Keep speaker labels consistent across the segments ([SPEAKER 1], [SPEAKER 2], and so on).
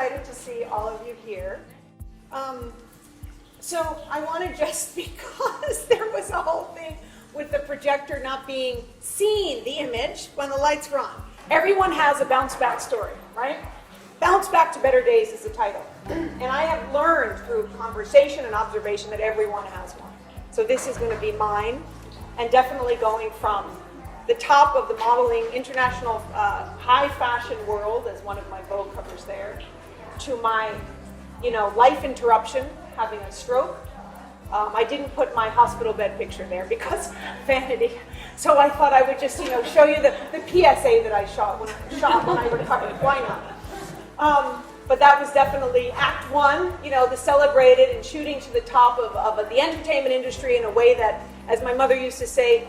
[SPEAKER 1] excited to see all of you here. So I wanted, just because there was a whole thing with the projector not being seen, the image, when the lights were on. Everyone has a bounce back story, right? Bounce Back to Better Days is the title. And I have learned through conversation and observation that everyone has one. So this is going to be mine, and definitely going from the top of the modeling international high fashion world, as one of my Vogue covers there, to my, life interruption, having a stroke. I didn't put my hospital bed picture there because vanity. So I thought I would just, show you the PSA that I shot when I recovered. Why not? But that was definitely Act One, the celebrated and shooting to the top of the entertainment industry in a way that, as my mother used to say,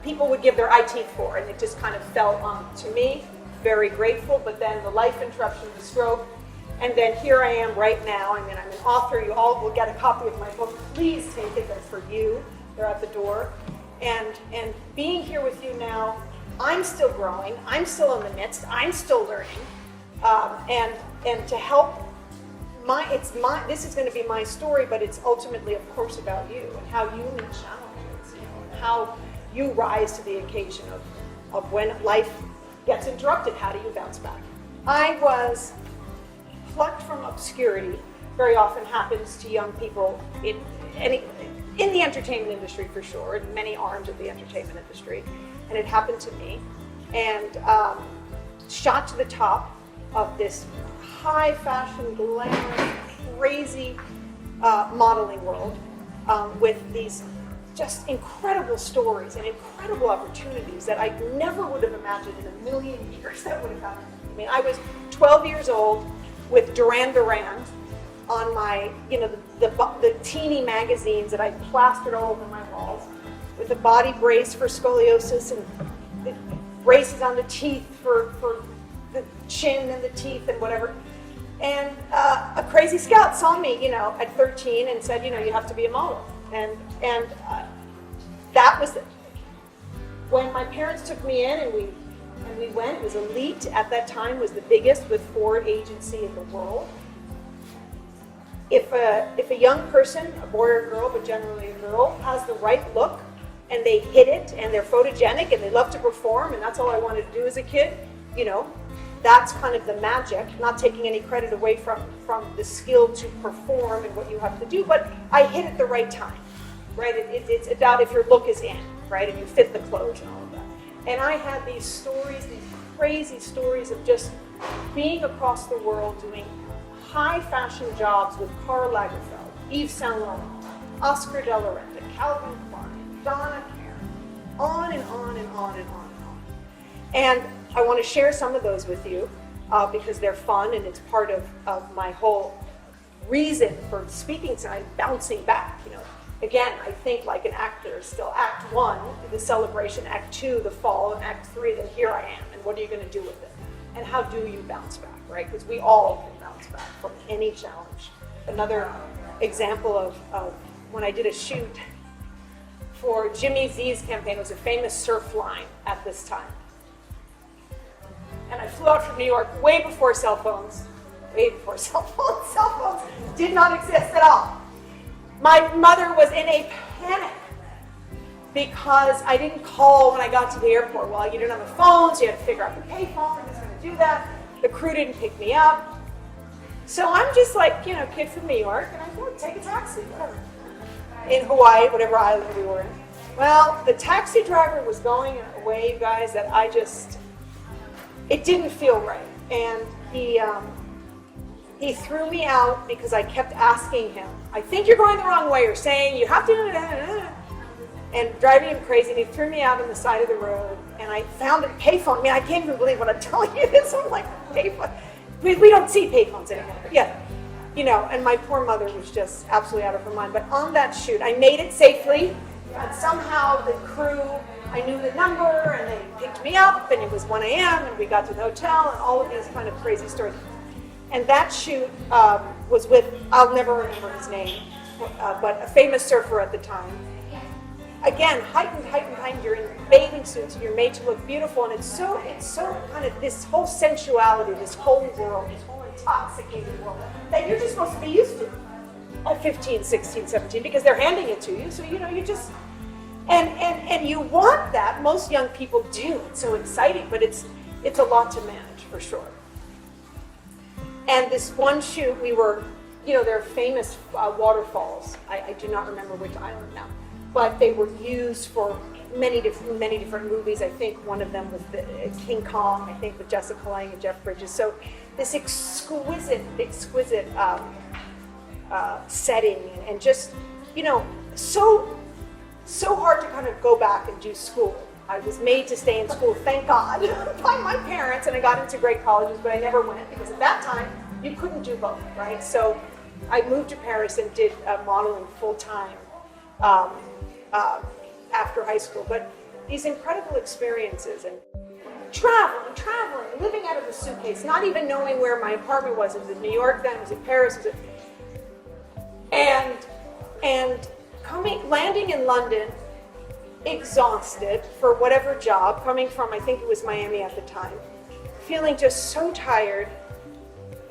[SPEAKER 1] people would give their eye teeth for, and it just kind of fell on to me. Very grateful, but then the life interruption, the stroke, and then here I am right now. I'm an author. You all will get a copy of my book. Please take it. That's for you. They're at the door. And being here with you now, I'm still growing. I'm still in the midst. I'm still learning. And to help, this is going to be my story, but it's ultimately, of course, about you and how you meet challenges, and how you rise to the occasion of when life gets interrupted. How do you bounce back? I was plucked from obscurity. Very often happens to young people in the entertainment industry, for sure, in many arms of the entertainment industry, and it happened to me, and shot to the top of this high fashion, glamorous, crazy modeling world with these just incredible stories and incredible opportunities that I never would have imagined in a million years that would have happened. I mean, I was 12 years old with Duran Duran on my, the teeny magazines that I plastered all over my walls, with a body brace for scoliosis and the braces on the teeth for the chin and the teeth and whatever. And a crazy scout saw me, at 13 and said, you have to be a model. And that was it. When my parents took me in and we went, it was Elite at that time, was the biggest with Ford agency in the world. If a young person, a boy or a girl, but generally a girl, has the right look and they hit it and they're photogenic and they love to perform, and that's all I wanted to do as a kid, that's kind of the magic, not taking any credit away from the skill to perform and what you have to do, but I hit it the right time, right? It's about if your look is in, right, and you fit the clothes and all of that. And I had these stories, these crazy stories of just being across the world doing high fashion jobs with Karl Lagerfeld, Yves Saint Laurent, Oscar de la Renta, Calvin Klein, Donna Karan, on and on and on and on and on. And I want to share some of those with you because they're fun and it's part of my whole reason for speaking tonight, bouncing back. Again, I think like an actor, still Act One, the celebration, Act Two, the fall, and Act Three, then here I am, and what are you going to do with it? And how do you bounce back, right? Because we all can bounce back from any challenge. Another example of when I did a shoot for Jimmy Z's campaign, it was a famous surf line at this time. And I flew out from New York way before cell phones. Cell phones did not exist at all. My mother was in a panic because I didn't call when I got to the airport. Well, you didn't have a phone, so you had to figure out the payphone, who's going to do that. The crew didn't pick me up. So I'm just like, kid from New York, and I thought, take a taxi, whatever. In Hawaii, whatever island we were in. Well, the taxi driver was going in a way, you guys, that it didn't feel right. And he threw me out because I kept asking him, I think you're going the wrong way, or saying you have to do that, and driving him crazy. And he threw me out on the side of the road, and I found a payphone. I mean, I can't even believe what I'm telling you this. I'm like, payphone. We don't see payphones anymore. But yeah, and my poor mother was just absolutely out of her mind. But on that shoot, I made it safely, and somehow the crew, I knew the number, and they picked me up, and it was 1 a.m., and we got to the hotel, and all of these kind of crazy stories. And that shoot was with, I'll never remember his name, but a famous surfer at the time. Again, heightened, you're in bathing suits, and you're made to look beautiful, and it's so kind of this whole sensuality, this whole world, this whole intoxicated woman that you're just supposed to be used to at 15, 16, 17, because they're handing it to you. So, you just, and you want that. Most young people do. It's so exciting, but it's a lot to manage for sure. And this one shoot, we were, there are famous waterfalls. I do not remember which island now, but they were used for many different movies. I think one of them was King Kong, I think, with Jessica Lange and Jeff Bridges. So this exquisite setting, and just, so hard to kind of go back and do school. I was made to stay in school, thank God, by my parents, and I got into great colleges, but I never went, because at that time, you couldn't do both, right? So I moved to Paris and did modeling full-time after high school. But these incredible experiences, and traveling, living out of a suitcase, not even knowing where my apartment was. It was in New York then, was it Paris, was it? And landing in London, exhausted for whatever job, coming from, I think it was Miami at the time, feeling just so tired,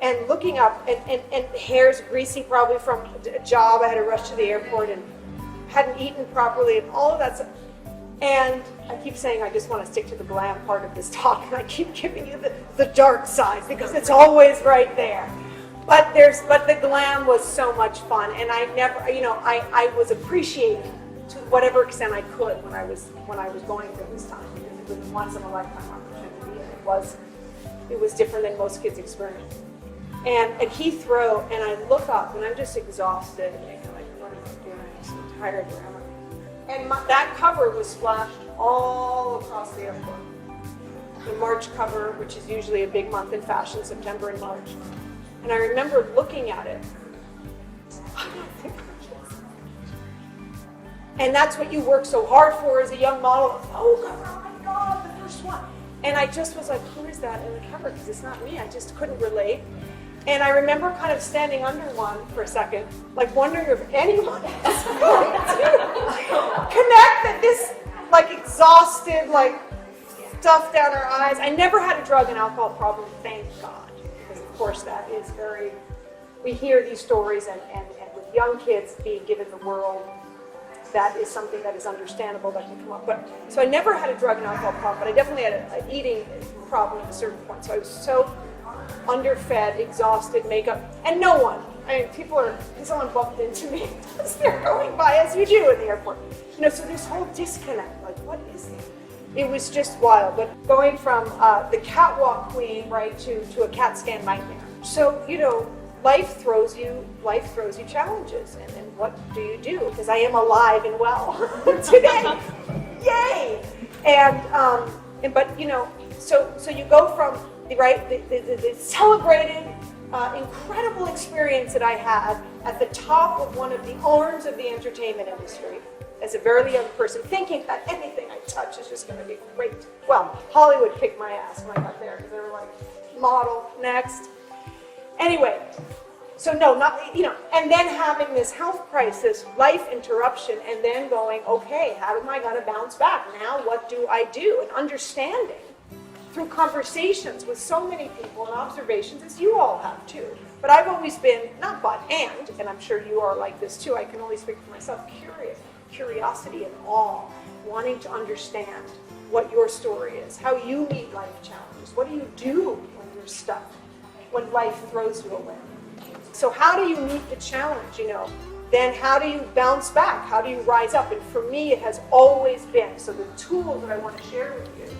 [SPEAKER 1] and looking up, and hair's greasy probably from a job. I had to rush to the airport and hadn't eaten properly, and all of that stuff. And I keep saying I just want to stick to the glam part of this talk, and I keep giving you the dark side, because it's always right there. But the glam was so much fun, and I never, I was appreciating to whatever extent I could when I was going through this time, because it was a once in a lifetime opportunity, and it was different than most kids experience. And at Heathrow, and I look up, and I'm just exhausted, and I'm like, what am I doing? I'm so tired. And that cover was splashed all across the airport. The March cover, which is usually a big month in fashion, September and March. And I remember looking at it. I don't think and that's what you work so hard for as a young model. Oh my God, the first one. And I just was like, who is that in the cover? Because it's not me. I just couldn't relate. And I remember kind of standing under one for a second, like wondering if anyone else was going to connect that this, like, exhausted, like, stuff down our eyes. I never had a drug and alcohol problem, thank God. Because, of course, that is very, we hear these stories, and with young kids being given the world, that is something that is understandable that can come up. But so I never had a drug and alcohol problem, but I definitely had an eating problem at a certain point. So I was so underfed, exhausted, makeup, and no one. I mean, someone bumped into me as they're going by, as you do in the airport. So this whole disconnect, like, what is it? It was just wild. But going from the catwalk queen, right, to a CAT scan nightmare. So, life throws you challenges, and what do you do? Because I am alive and well today, yay! So you go from the celebrated, incredible experience that I had at the top of one of the arms of the entertainment industry as a very young person, thinking that anything I touch is just going to be great. Well, Hollywood kicked my ass when I got there, because they were like, model, next. Anyway, so no, and then having this health crisis, life interruption, and then going, okay, how am I going to bounce back? Now what do I do? And understanding through conversations with so many people and observations, as you all have too. But I've always been, and I'm sure you are like this too, I can only speak for myself, curiosity and awe, wanting to understand what your story is, how you meet life challenges, what do you do when you're stuck, when life throws you away. So how do you meet the challenge, Then how do you bounce back? How do you rise up? And for me, it has always been, so the tools that I want to share with you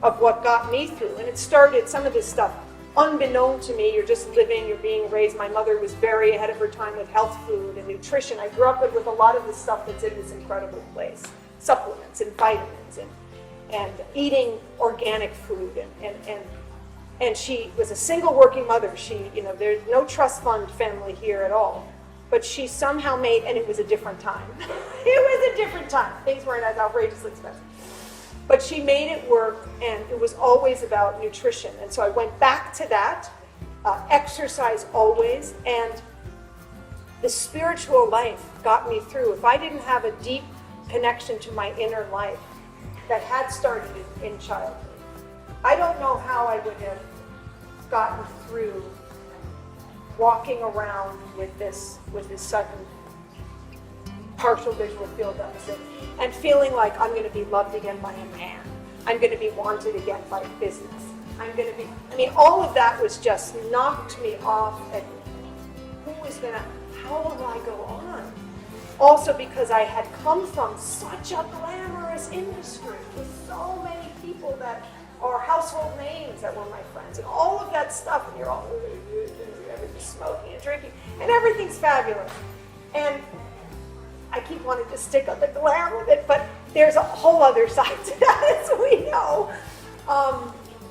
[SPEAKER 1] of what got me through, and it started, some of this stuff, unbeknown to me, you're just living, you're being raised. My mother was very ahead of her time with health food and nutrition. I grew up with a lot of the stuff that's in this incredible place, supplements and vitamins and eating organic food and she was a single working mother. There's no trust fund family here at all. But she somehow made, and it was a different time. It was a different time. Things weren't as outrageously expensive. But she made it work, and it was always about nutrition. And so I went back to that, exercise always, and the spiritual life got me through. If I didn't have a deep connection to my inner life that had started in childhood, I don't know how I would have gotten through walking around with this sudden partial visual field deficit and feeling like I'm going to be loved again by a man. I'm going to be wanted again by business. All of that was just knocked me off, and how will I go on? Also because I had come from such a glamorous industry with so many people that are household names that were my friends and all of that stuff, and you're all everything's smoking and drinking and everything's fabulous. And I keep wanting to stick on the glam of it, but there's a whole other side to that, as we know.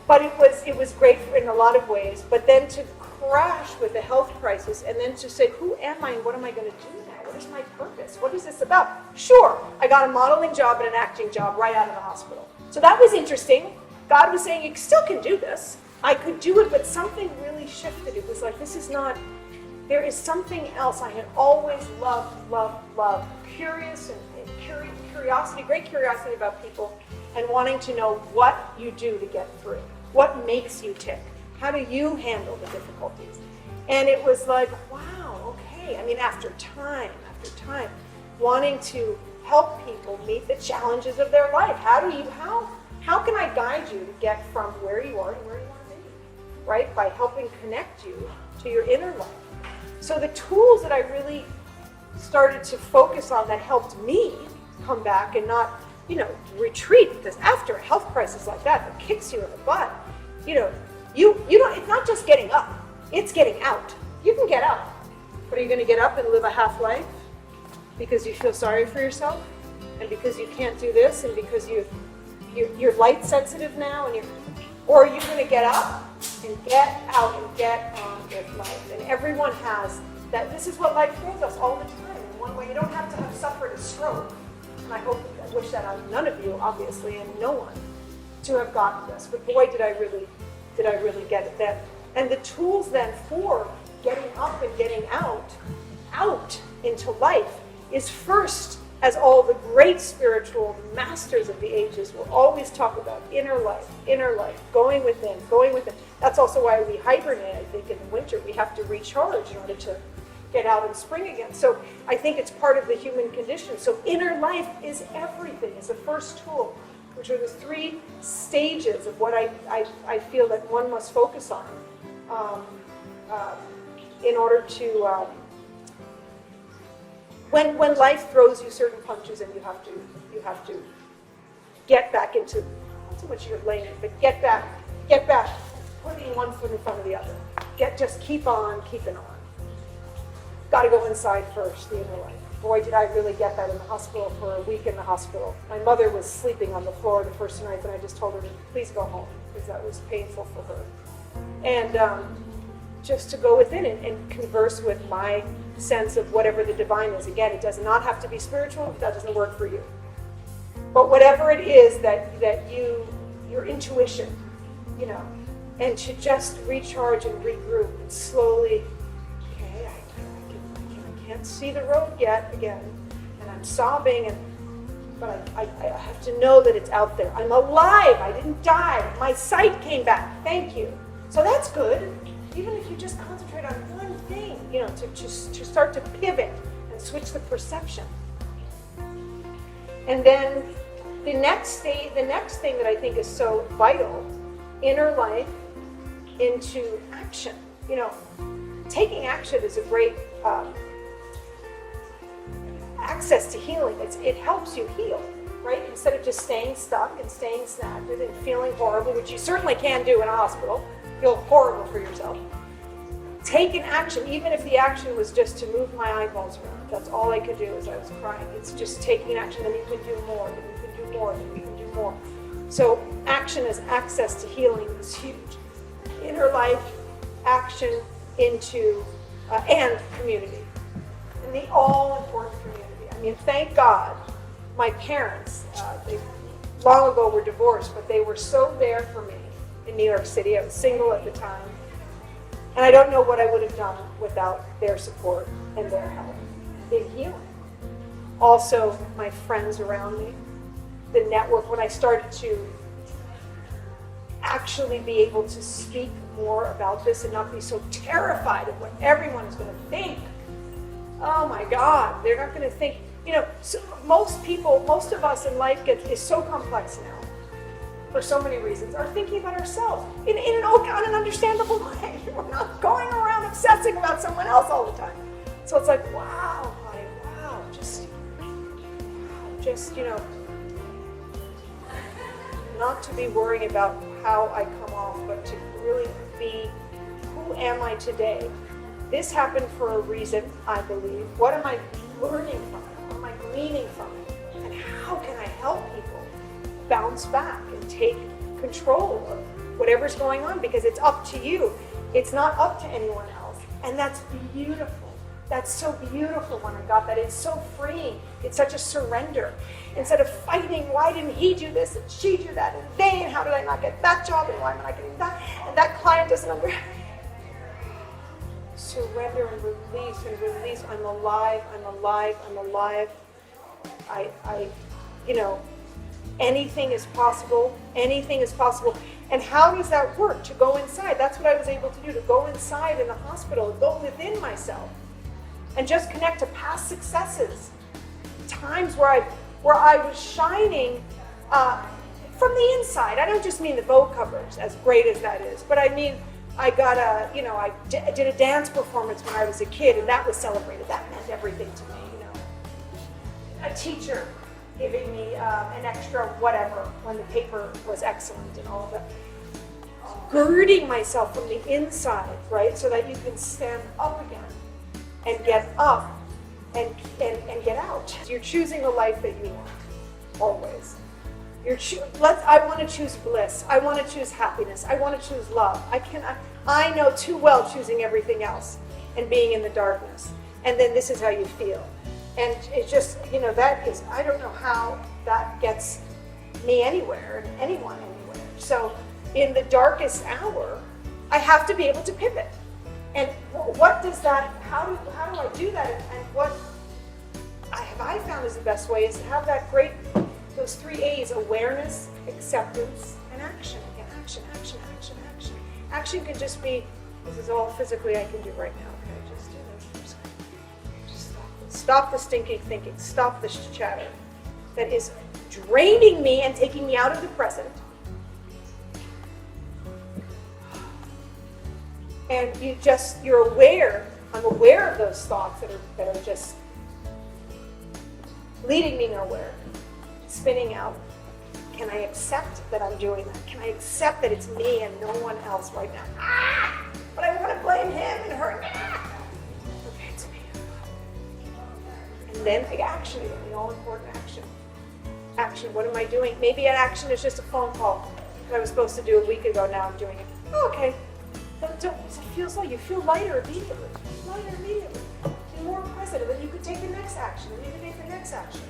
[SPEAKER 1] But it was great in a lot of ways. But then to crash with the health crisis and then to say, who am I and what am I going to do now? What is my purpose? What is this about? Sure, I got a modeling job and an acting job right out of the hospital. So that was interesting. God was saying, you still can do this. I could do it, but something really shifted. It was like, there is something else. I had always loved, curiosity, great curiosity about people, and wanting to know what you do to get through. What makes you tick? How do you handle the difficulties? And it was like, wow, okay. After time, wanting to help people meet the challenges of their life. How can I guide you to get from where you are to where you want to be? Right? By helping connect you to your inner life. So the tools that I really started to focus on that helped me come back and not, retreat, because after a health crisis like that kicks you in the butt, you don't, it's not just getting up, it's getting out. You can get up, but are you going to get up and live a half life because you feel sorry for yourself and because you can't do this and because you're light sensitive now or are you going to get up and get out and get on with life? And everyone has that. This is what life throws us all the time. In one way, you don't have to have suffered a stroke. And I wish that on none of you, obviously, and no one, to have gotten this. But boy, did I really get it then. And the tools then for getting up and getting out into life is first, as all the great spiritual masters of the ages will always talk about, inner life, going within. That's also why we hibernate, I think, in the winter. We have to recharge in order to get out in spring again. So I think it's part of the human condition. So inner life is everything, is the first tool, which are the 3 stages of what I feel that one must focus on in order to, when life throws you certain punches and you have to get back into, not so much your lane, but get back, putting one foot in front of the other. Just keep on keeping on. Got to go inside first, the inner life. Boy, did I really get that in the hospital for a week in the hospital. My mother was sleeping on the floor the first night, and I just told her to please go home because that was painful for her. And just to go within and converse with my sense of whatever the divine is. Again, it does not have to be spiritual if that doesn't work for you. But whatever it is that your intuition, and to just recharge and regroup and slowly, I can't see the road yet again, and I'm sobbing, but I have to know that it's out there. I'm alive. I didn't die. My sight came back. Thank you. So that's good. Even if you just concentrate on one thing, to start to pivot and switch the perception. And then the next thing that I think is so vital, inner life into action. Taking action is a great access to healing. It helps you heal, right? Instead of just staying stuck and staying stagnant and feeling horrible, which you certainly can do in a hospital, feel horrible for yourself. Take an action, even if the action was just to move my eyeballs around. That's all I could do as I was crying. It's just taking action, then you can do more, then you can do more, then you can do more. So action as access to healing is huge. Inner life, action into, and community. And the all-important community. Thank God my parents, they long ago were divorced, but they were so there for me in New York City. I was single at the time. And I don't know what I would have done without their support and their help in healing. Also, my friends around me, the network, when I started to actually be able to speak more about this and not be so terrified of what everyone is going to think. Oh my God, they're not going to think, so most of us in life is so complex now, for so many reasons, are thinking about ourselves in an understandable way. We're not going around obsessing about someone else all the time. So it's like, wow, honey, wow, just not to be worrying about how I come off, but to really be, who am I today? This happened for a reason, I believe. What am I learning from it? What am I gleaning from it? And how can I help people bounce back and take control of whatever's going on? Because it's up to you. It's not up to anyone else. And that's beautiful. That's so beautiful when I got that. It's so freeing. It's such a surrender. Instead of fighting, why didn't he do this and she do that and they, and how did I not get that job and why am I not getting that? And that client doesn't understand. Surrender and release. I'm alive. Anything is possible. And how does that work? To go inside. That's what I was able to do, to go inside in the hospital, go within myself, and just connect to past successes, times where I was shining from the inside. I don't just mean the Vogue covers, as great as that is, but I mean, I got I did a dance performance when I was a kid, and that was celebrated. That meant everything to me, A teacher giving me an extra whatever when the paper was excellent and all of that. Girding myself from the inside, right, so that you can stand up again and get up and get out. You're choosing the life that you want, always. I want to choose bliss. I want to choose happiness. I want to choose love. I know too well choosing everything else and being in the darkness. And then this is how you feel. And it's just, that is, I don't know how that gets me anywhere and anyone anywhere. So in the darkest hour, I have to be able to pivot. And what does that, how do I do that? And what I found is the best way is to have those 3 A's: awareness, acceptance, and action. Again, action. Action can just be, this is all physically I can do right now. Okay, just do this. Just stop the stinking thinking. Stop the chatter that is draining me and taking me out of the present. And you're aware. I'm aware of those thoughts that are just leading me nowhere, spinning out. Can I accept that I'm doing that? Can I accept that it's me and no one else right now? But I want to blame him and her. Okay, it's me. And then action, the all-important action. Action, what am I doing? Maybe an action is just a phone call that I was supposed to do a week ago. Now I'm doing it. Oh, okay. It feels like you feel lighter immediately. You're more present, and then you could take the next action, and you can take the next action.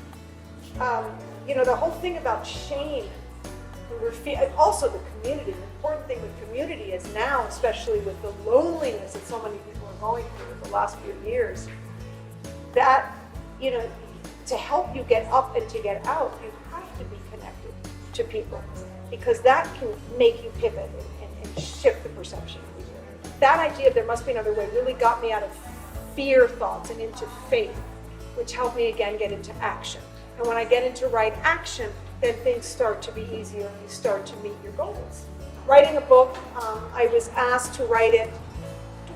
[SPEAKER 1] The whole thing about shame, also the community. The important thing with community is now, especially with the loneliness that so many people are going through the last few years, that, to help you get up and to get out, you have to be connected to people, because that can make you pivot and shift the perception. That idea, there must be another way, really got me out of fear thoughts and into faith, which helped me again get into action. And when I get into right action, then things start to be easier and you start to meet your goals. Writing a book, I was asked to write it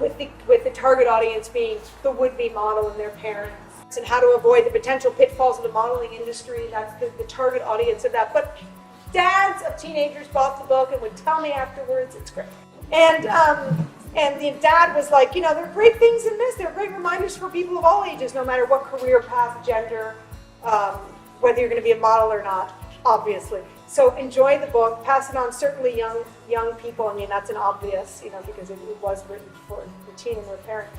[SPEAKER 1] with the target audience being the would-be model and their parents, and how to avoid the potential pitfalls of the modeling industry. That's the target audience of that. But dads of teenagers bought the book and would tell me afterwards, it's great. And the dad was like, there are great things in this. There are great reminders for people of all ages, no matter what career path, gender, whether you're going to be a model or not, obviously. So enjoy the book, pass it on, certainly young people. I mean, that's an obvious, because it was written for the teen and their parent.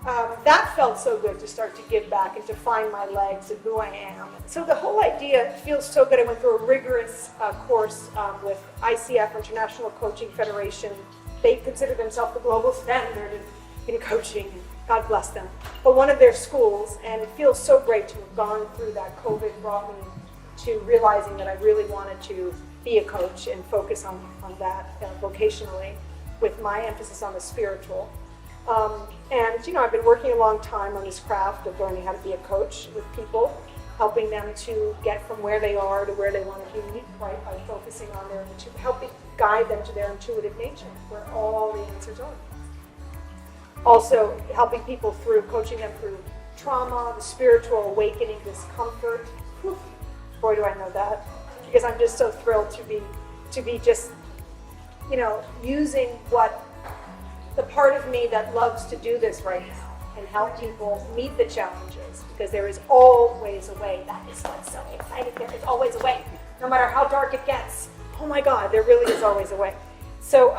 [SPEAKER 1] That felt so good to start to give back and to find my legs and who I am. So the whole idea feels so good. I went through a rigorous course with ICF, International Coaching Federation. They consider themselves the global standard in coaching. God bless them. But one of their schools, and it feels so great to have gone through that. COVID brought me to realizing that I really wanted to be a coach and focus on that vocationally. with my emphasis on the spiritual. And, I've been working a long time on this craft of learning how to be a coach with people, helping them to get from where they are to where they want to be, right, by focusing on helping guide them to their intuitive nature, where all the answers are. Also, helping people coaching them through trauma, the spiritual awakening, discomfort. Whew, boy, do I know that. Because I'm just so thrilled to be just, using what the part of me that loves to do this right now and help people meet the challenges, because there is always a way. That is what's so exciting. There is always a way, no matter how dark it gets. Oh my God, there really is always a way. So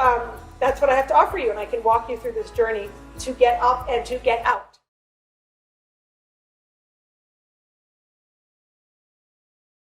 [SPEAKER 1] that's what I have to offer you, and I can walk you through this journey to get up and to get out.